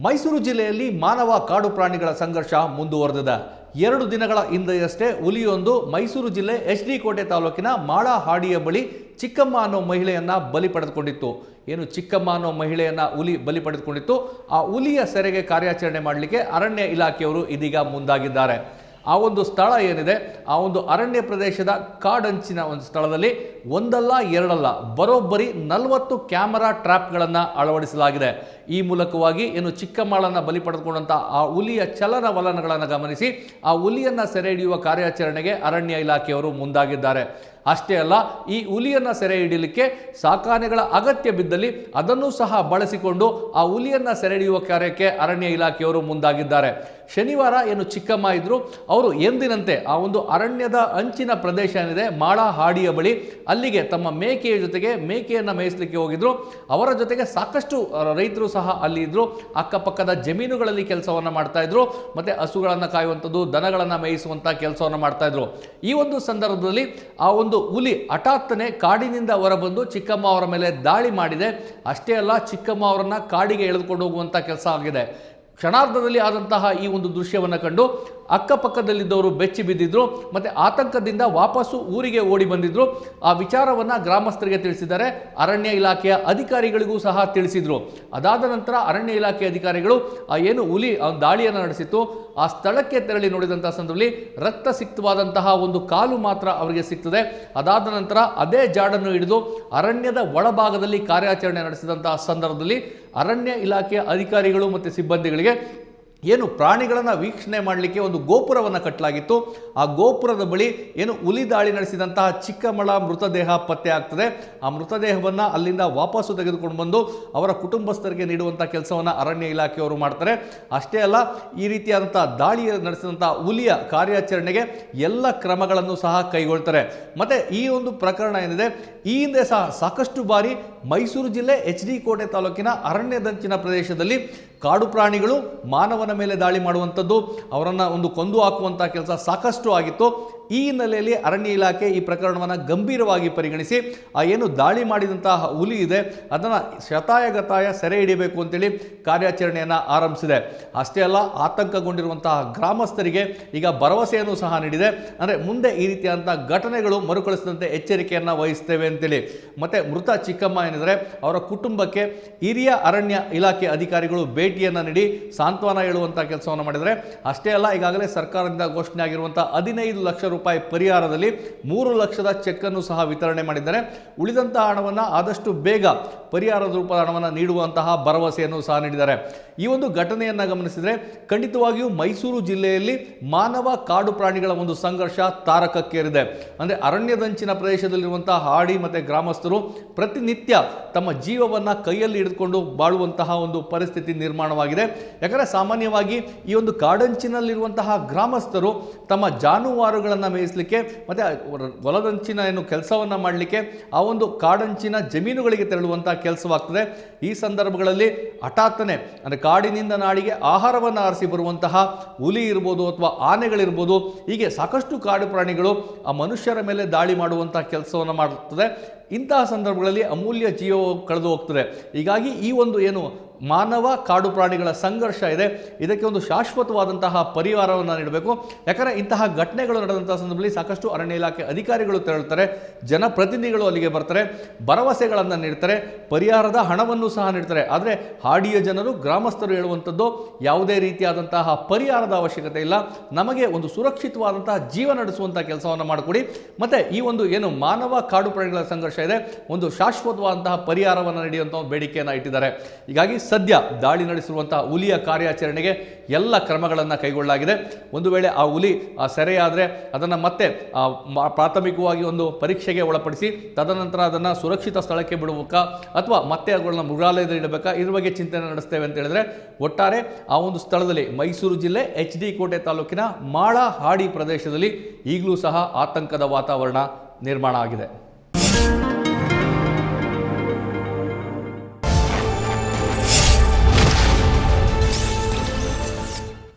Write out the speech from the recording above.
ಮೈಸೂರು ಜಿಲ್ಲೆಯಲ್ಲಿ ಮಾನವ ಕಾಡು ಪ್ರಾಣಿಗಳ ಸಂಘರ್ಷ ಮುಂದುವರೆದಿದೆ. 2 ದಿನಗಳ ಹಿಂದೆಯಷ್ಟೇ ಹುಲಿಯೊಂದು ಮೈಸೂರು ಜಿಲ್ಲೆ HD ಕೋಟೆ ತಾಲೂಕಿನ ಮಾಳಹಾಡಿಯ ಬಳಿ ಚಿಕ್ಕಮ್ಮ ಅನ್ನೋ ಮಹಿಳೆಯನ್ನ ಬಲಿ ಪಡೆದುಕೊಂಡಿತ್ತು. ಏನು ಚಿಕ್ಕಮ್ಮ ಅನ್ನೋ ಮಹಿಳೆಯನ್ನ ಹುಲಿ ಬಲಿ ಪಡೆದುಕೊಂಡಿತ್ತು. ಆ ಹುಲಿಯ ಸೆರೆಗೆ ಕಾರ್ಯಾಚರಣೆ ಮಾಡಲಿಕ್ಕೆ ಅರಣ್ಯ ಇಲಾಖೆಯವರು ಇದೀಗ ಮುಂದಾಗಿದ್ದಾರೆ. ಆ ಒಂದು ಸ್ಥಳ ಏನಿದೆ, ಆ ಒಂದು ಅರಣ್ಯ ಪ್ರದೇಶದ ಕಾಡಂಚಿನ ಒಂದು ಸ್ಥಳದಲ್ಲಿ ಒಂದಲ್ಲ ಎರಡಲ್ಲ ಬರೋಬ್ಬರಿ 40 ಕ್ಯಾಮೆರಾ ಟ್ರ್ಯಾಪ್ಗಳನ್ನು ಅಳವಡಿಸಲಾಗಿದೆ. ಈ ಮೂಲಕವಾಗಿ ಏನು ಚಿಕ್ಕಮ್ಮಳನ್ನು ಬಲಿ ಪಡೆದುಕೊಂಡಂಥ ಆ ಹುಲಿಯ ಚಲನವಲನಗಳನ್ನು ಗಮನಿಸಿ ಆ ಹುಲಿಯನ್ನು ಸೆರೆ ಹಿಡಿಯುವ ಕಾರ್ಯಾಚರಣೆಗೆ ಅರಣ್ಯ ಇಲಾಖೆಯವರು ಮುಂದಾಗಿದ್ದಾರೆ. ಅಷ್ಟೇ ಅಲ್ಲ, ಈ ಹುಲಿಯನ್ನು ಸೆರೆ ಹಿಡಿಯಲಿಕ್ಕೆ ಸಾಕಾನೆಗಳ ಅಗತ್ಯ ಬಿದ್ದಲ್ಲಿ ಅದನ್ನು ಸಹ ಬಳಸಿಕೊಂಡು ಆ ಹುಲಿಯನ್ನು ಸೆರೆ ಹಿಡಿಯುವ ಕಾರ್ಯಕ್ಕೆ ಅರಣ್ಯ ಇಲಾಖೆಯವರು ಮುಂದಾಗಿದ್ದಾರೆ. ಶನಿವಾರ ಏನು ಚಿಕ್ಕಮ್ಮ ಇದ್ರು, ಅವರು ಎಂದಿನಂತೆ ಆ ಒಂದು ಅರಣ್ಯದ ಅಂಚಿನ ಪ್ರದೇಶ ಏನಿದೆ ಮಾಳಹಾಡಿಯ ಬಳಿ, ಅಲ್ಲಿಗೆ ತಮ್ಮ ಮೇಕೆಯ ಜೊತೆಗೆ ಮೇಕೆಯನ್ನು ಮೇಯಿಸಲಿಕ್ಕೆ ಹೋಗಿದ್ರು. ಅವರ ಜೊತೆಗೆ ಸಾಕಷ್ಟು ರೈತರು ಸಹ ಅಲ್ಲಿ ಇದ್ರು. ಅಕ್ಕಪಕ್ಕದ ಜಮೀನುಗಳಲ್ಲಿ ಕೆಲಸವನ್ನು ಮಾಡ್ತಾ ಇದ್ರು, ಮತ್ತೆ ಹಸುಗಳನ್ನು ಕಾಯುವಂಥದ್ದು, ದನಗಳನ್ನು ಮೇಯಿಸುವಂಥ ಕೆಲಸವನ್ನು ಮಾಡ್ತಾ ಇದ್ರು. ಈ ಒಂದು ಸಂದರ್ಭದಲ್ಲಿ ಆ ಒಂದು ಹುಲಿ ಹಠಾತ್ತನೆ ಕಾಡಿನಿಂದ ಹೊರಬಂದು ಚಿಕ್ಕಮ್ಮ ಅವರ ಮೇಲೆ ದಾಳಿ ಮಾಡಿದೆ. ಅಷ್ಟೇ ಅಲ್ಲ, ಚಿಕ್ಕಮ್ಮ ಅವರನ್ನ ಕಾಡಿಗೆ ಎಳೆದುಕೊಂಡು ಹೋಗುವಂಥ ಕೆಲಸ ಆಗಿದೆ. ಕ್ಷಣಾರ್ಧದಲ್ಲಿ ಆದಂತಹ ಈ ಒಂದು ದೃಶ್ಯವನ್ನು ಕಂಡು ಅಕ್ಕಪಕ್ಕದಲ್ಲಿದ್ದವರು ಬೆಚ್ಚಿ ಬಿದ್ದಿದ್ರು, ಮತ್ತೆ ಆತಂಕದಿಂದ ವಾಪಸ್ಸು ಊರಿಗೆ ಓಡಿ ಬಂದಿದ್ರು. ಆ ವಿಚಾರವನ್ನು ಗ್ರಾಮಸ್ಥರಿಗೆ ತಿಳಿಸಿದ್ದಾರೆ. ಅರಣ್ಯ ಇಲಾಖೆಯ ಅಧಿಕಾರಿಗಳಿಗೂ ಸಹ ತಿಳಿಸಿದ್ರು. ಅದಾದ ನಂತರ ಅರಣ್ಯ ಇಲಾಖೆ ಅಧಿಕಾರಿಗಳು ಆ ಏನು ಹುಲಿ ದಾಳಿಯನ್ನು ನಡೆಸಿತ್ತು ಆ ಸ್ಥಳಕ್ಕೆ ತೆರಳಿ ನೋಡಿದಂಥ ಸಂದರ್ಭದಲ್ಲಿ ರಕ್ತ ಸಿಕ್ತವಾದಂತಹ ಒಂದು ಕಾಲು ಮಾತ್ರ ಅವರಿಗೆ ಸಿಗ್ತದೆ. ಅದಾದ ನಂತರ ಅದೇ ಜಾಡನ್ನು ಹಿಡಿದು ಅರಣ್ಯದ ಒಳಭಾಗದಲ್ಲಿ ಕಾರ್ಯಾಚರಣೆ ನಡೆಸಿದಂತಹ ಸಂದರ್ಭದಲ್ಲಿ ಅರಣ್ಯ ಇಲಾಖೆಯ ಅಧಿಕಾರಿಗಳು ಮತ್ತು ಸಿಬ್ಬಂದಿಗಳಿಗೆ ಏನು ಪ್ರಾಣಿಗಳನ್ನು ವೀಕ್ಷಣೆ ಮಾಡಲಿಕ್ಕೆ ಒಂದು ಗೋಪುರವನ್ನು ಕಟ್ಟಲಾಗಿತ್ತು. ಆ ಗೋಪುರದ ಬಳಿ ಏನು ಹುಲಿ ದಾಳಿ ನಡೆಸಿದಂತಹ ಚಿಕ್ಕಮ್ಮಳ ಮೃತದೇಹ ಪತ್ತೆ ಆಗ್ತದೆ. ಆ ಮೃತದೇಹವನ್ನು ಅಲ್ಲಿಂದ ವಾಪಸ್ಸು ತೆಗೆದುಕೊಂಡು ಬಂದು ಅವರ ಕುಟುಂಬಸ್ಥರಿಗೆ ನೀಡುವಂಥ ಕೆಲಸವನ್ನು ಅರಣ್ಯ ಇಲಾಖೆಯವರು ಮಾಡ್ತಾರೆ. ಅಷ್ಟೇ ಅಲ್ಲ, ಈ ರೀತಿಯಾದಂಥ ದಾಳಿ ನಡೆಸಿದಂಥ ಹುಲಿಯ ಕಾರ್ಯಾಚರಣೆಗೆ ಎಲ್ಲ ಕ್ರಮಗಳನ್ನು ಸಹ ಕೈಗೊಳ್ತಾರೆ. ಮತ್ತು ಈ ಒಂದು ಪ್ರಕರಣ ಏನಿದೆ, ಈ ಹಿಂದೆ ಸಹ ಸಾಕಷ್ಟು ಬಾರಿ ಮೈಸೂರು ಜಿಲ್ಲೆ HD ಕೋಟೆ ತಾಲೂಕಿನ ಅರಣ್ಯದಂಚಿನ ಪ್ರದೇಶದಲ್ಲಿ ಕಾಡು ಪ್ರಾಣಿಗಳು ಮಾನವನ ಮೇಲೆ ದಾಳಿ ಮಾಡುವಂಥದ್ದು, ಅವರನ್ನು ಒಂದು ಕೊಂದು ಹಾಕುವಂಥ ಕೆಲಸ ಸಾಕಷ್ಟು ಆಗಿತ್ತು. ಈ ಹಿನ್ನೆಲೆಯಲ್ಲಿ ಅರಣ್ಯ ಇಲಾಖೆ ಈ ಪ್ರಕರಣವನ್ನು ಗಂಭೀರವಾಗಿ ಪರಿಗಣಿಸಿ ಆ ಏನು ದಾಳಿ ಮಾಡಿದಂತಹ ಹುಲಿ ಇದೆ ಅದನ್ನು ಶತಾಯಗತಾಯ ಸೆರೆ ಹಿಡಿಯಬೇಕು ಅಂತೇಳಿ ಕಾರ್ಯಾಚರಣೆಯನ್ನು ಆರಂಭಿಸಿದೆ. ಅಷ್ಟೇ ಅಲ್ಲ, ಆತಂಕಗೊಂಡಿರುವಂತಹ ಗ್ರಾಮಸ್ಥರಿಗೆ ಈಗ ಭರವಸೆಯನ್ನು ಸಹ ನೀಡಿದೆ. ಅಂದರೆ ಮುಂದೆ ಈ ರೀತಿಯಾದಂಥ ಘಟನೆಗಳು ಮರುಕಳಿಸಿದಂತೆ ಎಚ್ಚರಿಕೆಯನ್ನು ವಹಿಸ್ತೇವೆ ಅಂತೇಳಿ. ಮತ್ತು ಮೃತ ಚಿಕ್ಕಮ್ಮ ಏನಿದ್ರೆ ಅವರ ಕುಟುಂಬಕ್ಕೆ ಹಿರಿಯ ಅರಣ್ಯ ಇಲಾಖೆ ಅಧಿಕಾರಿಗಳು ಭೇಟಿಯನ್ನು ನೀಡಿ ಸಾಂತ್ವನ ಹೇಳುವಂಥ ಕೆಲಸವನ್ನು ಮಾಡಿದರೆ. ಅಷ್ಟೇ ಅಲ್ಲ, ಈಗಾಗಲೇ ಸರ್ಕಾರದಿಂದ ಘೋಷಣೆ ಆಗಿರುವಂಥ 15 ಲಕ್ಷ ರೂಪಾಯಿ ಪರಿಹಾರದಲ್ಲಿ 3 ಲಕ್ಷದ ಚೆಕ್ ಅನ್ನು ಸಹ ವಿತರಣೆ ಮಾಡಿದ್ದಾರೆ. ಉಳಿದಂತಹ ಹಣವನ್ನು ಆದಷ್ಟು ಬೇಗ ಪರಿಹಾರದ ರೂಪದ ಹಣವನ್ನು ನೀಡುವಂತಹ ಭರವಸೆಯನ್ನು ಸಹ ನೀಡಿದ್ದಾರೆ. ಈ ಒಂದು ಘಟನೆಯನ್ನು ಗಮನಿಸಿದರೆ ಖಂಡಿತವಾಗಿಯೂ ಮೈಸೂರು ಜಿಲ್ಲೆಯಲ್ಲಿ ಮಾನವ ಕಾಡು ಪ್ರಾಣಿಗಳ ಒಂದು ಸಂಘರ್ಷ ತಾರಕಕ್ಕೇರಿದೆ. ಅಂದರೆ ಅರಣ್ಯದಂಚಿನ ಪ್ರದೇಶದಲ್ಲಿರುವಂತಹ ಹಾಡಿ ಮತ್ತು ಗ್ರಾಮಸ್ಥರು ಪ್ರತಿನಿತ್ಯ ತಮ್ಮ ಜೀವವನ್ನು ಕೈಯಲ್ಲಿ ಹಿಡಿದುಕೊಂಡು ಬಾಳುವಂತಹ ಒಂದು ಪರಿಸ್ಥಿತಿ ನಿರ್ಮಾಣವಾಗಿದೆ. ಯಾಕಂದರೆ ಸಾಮಾನ್ಯವಾಗಿ ಈ ಒಂದು ಕಾಡಂಚಿನಲ್ಲಿರುವಂತಹ ಗ್ರಾಮಸ್ಥರು ತಮ್ಮ ಜಾನುವಾರುಗಳನ್ನು ಮೇಯಿಸಲಿಕ್ಕೆ ಮತ್ತು ಹೊಲದಂಚಿನ ಏನು ಕೆಲಸವನ್ನು ಮಾಡಲಿಕ್ಕೆ ಆ ಒಂದು ಕಾಡಂಚಿನ ಜಮೀನುಗಳಿಗೆ ತೆರಳುವಂಥ ಕೆಲಸವಾಗ್ತದೆ. ಈ ಸಂದರ್ಭಗಳಲ್ಲಿ ಹಠಾತ್ತನೆ ಅಂದರೆ ಕಾಡಿನಿಂದ ನಾಡಿಗೆ ಆಹಾರವನ್ನು ಆರಿಸಿ ಬರುವಂತಹ ಹುಲಿ ಇರ್ಬೋದು ಅಥವಾ ಆನೆಗಳಿರ್ಬೋದು, ಹೀಗೆ ಸಾಕಷ್ಟು ಕಾಡು ಪ್ರಾಣಿಗಳು ಆ ಮನುಷ್ಯರ ಮೇಲೆ ದಾಳಿ ಮಾಡುವಂಥ ಕೆಲಸವನ್ನು ಮಾಡುತ್ತದೆ. ಇಂತಹ ಸಂದರ್ಭಗಳಲ್ಲಿ ಅಮೂಲ್ಯ ಜೀವ ಕಳೆದು ಹೋಗ್ತದೆ. ಹೀಗಾಗಿ ಈ ಒಂದು ಏನು ಮಾನವ ಕಾಡು ಪ್ರಾಣಿಗಳ ಸಂಘರ್ಷ ಇದೆ, ಇದಕ್ಕೆ ಒಂದು ಶಾಶ್ವತವಾದಂತಹ ಪರಿಹಾರವನ್ನು ನೀಡಬೇಕು. ಯಾಕಂದರೆ ಇಂತಹ ಘಟನೆಗಳು ನಡೆದಂತಹ ಸಂದರ್ಭದಲ್ಲಿ ಸಾಕಷ್ಟು ಅರಣ್ಯ ಇಲಾಖೆ ಅಧಿಕಾರಿಗಳು ತೆರಳುತ್ತಾರೆ, ಜನಪ್ರತಿನಿಧಿಗಳು ಅಲ್ಲಿಗೆ ಬರ್ತಾರೆ, ಭರವಸೆಗಳನ್ನು ನೀಡ್ತಾರೆ, ಪರಿಹಾರದ ಹಣವನ್ನು ಸಹ ನೀಡ್ತಾರೆ. ಆದರೆ ಹಾಡಿಯ ಜನರು, ಗ್ರಾಮಸ್ಥರು ಹೇಳುವಂಥದ್ದು ಯಾವುದೇ ರೀತಿಯಾದಂತಹ ಪರಿಹಾರದ ಅವಶ್ಯಕತೆ ಇಲ್ಲ, ನಮಗೆ ಒಂದು ಸುರಕ್ಷಿತವಾದಂತಹ ಜೀವ ನಡೆಸುವಂಥ ಕೆಲಸವನ್ನು ಮಾಡಿಕೊಡಿ, ಮತ್ತು ಈ ಒಂದು ಏನು ಮಾನವ ಕಾಡು ಪ್ರಾಣಿಗಳ ಸಂಘರ್ಷ ಇದೆ ಒಂದು ಶಾಶ್ವತವಾದಂತಹ ಪರಿಹಾರವನ್ನು ನೀಡುವಂಥ ಬೇಡಿಕೆಯನ್ನು ಇಟ್ಟಿದ್ದಾರೆ. ಹೀಗಾಗಿ ಸದ್ಯ ದಾಳಿ ನಡೆಸಿರುವಂತಹ ಹುಲಿಯ ಕಾರ್ಯಾಚರಣೆಗೆ ಎಲ್ಲ ಕ್ರಮಗಳನ್ನು ಕೈಗೊಳ್ಳಲಾಗಿದೆ. ಒಂದು ವೇಳೆ ಆ ಹುಲಿ ಸೆರೆಯಾದರೆ ಅದನ್ನು ಮತ್ತೆ ಪ್ರಾಥಮಿಕವಾಗಿ ಒಂದು ಪರೀಕ್ಷೆಗೆ ಒಳಪಡಿಸಿ ತದನಂತರ ಅದನ್ನು ಸುರಕ್ಷಿತ ಸ್ಥಳಕ್ಕೆ ಬಿಡಬೇಕಾ ಅಥವಾ ಮತ್ತೆ ಅವುಗಳನ್ನ ಮೃಗಾಲಯದಲ್ಲಿ ಇಡಬೇಕಾ, ಇದ್ರ ಬಗ್ಗೆ ಚಿಂತನೆ ನಡೆಸ್ತೇವೆ ಅಂತ ಹೇಳಿದ್ರೆ, ಒಟ್ಟಾರೆ ಆ ಒಂದು ಸ್ಥಳದಲ್ಲಿ ಮೈಸೂರು ಜಿಲ್ಲೆ HD ಕೋಟೆ ತಾಲೂಕಿನ ಮಾಳಹಾಡಿ ಪ್ರದೇಶದಲ್ಲಿ ಈಗಲೂ ಸಹ ಆತಂಕದ ವಾತಾವರಣ ನಿರ್ಮಾಣ ಆಗಿದೆ.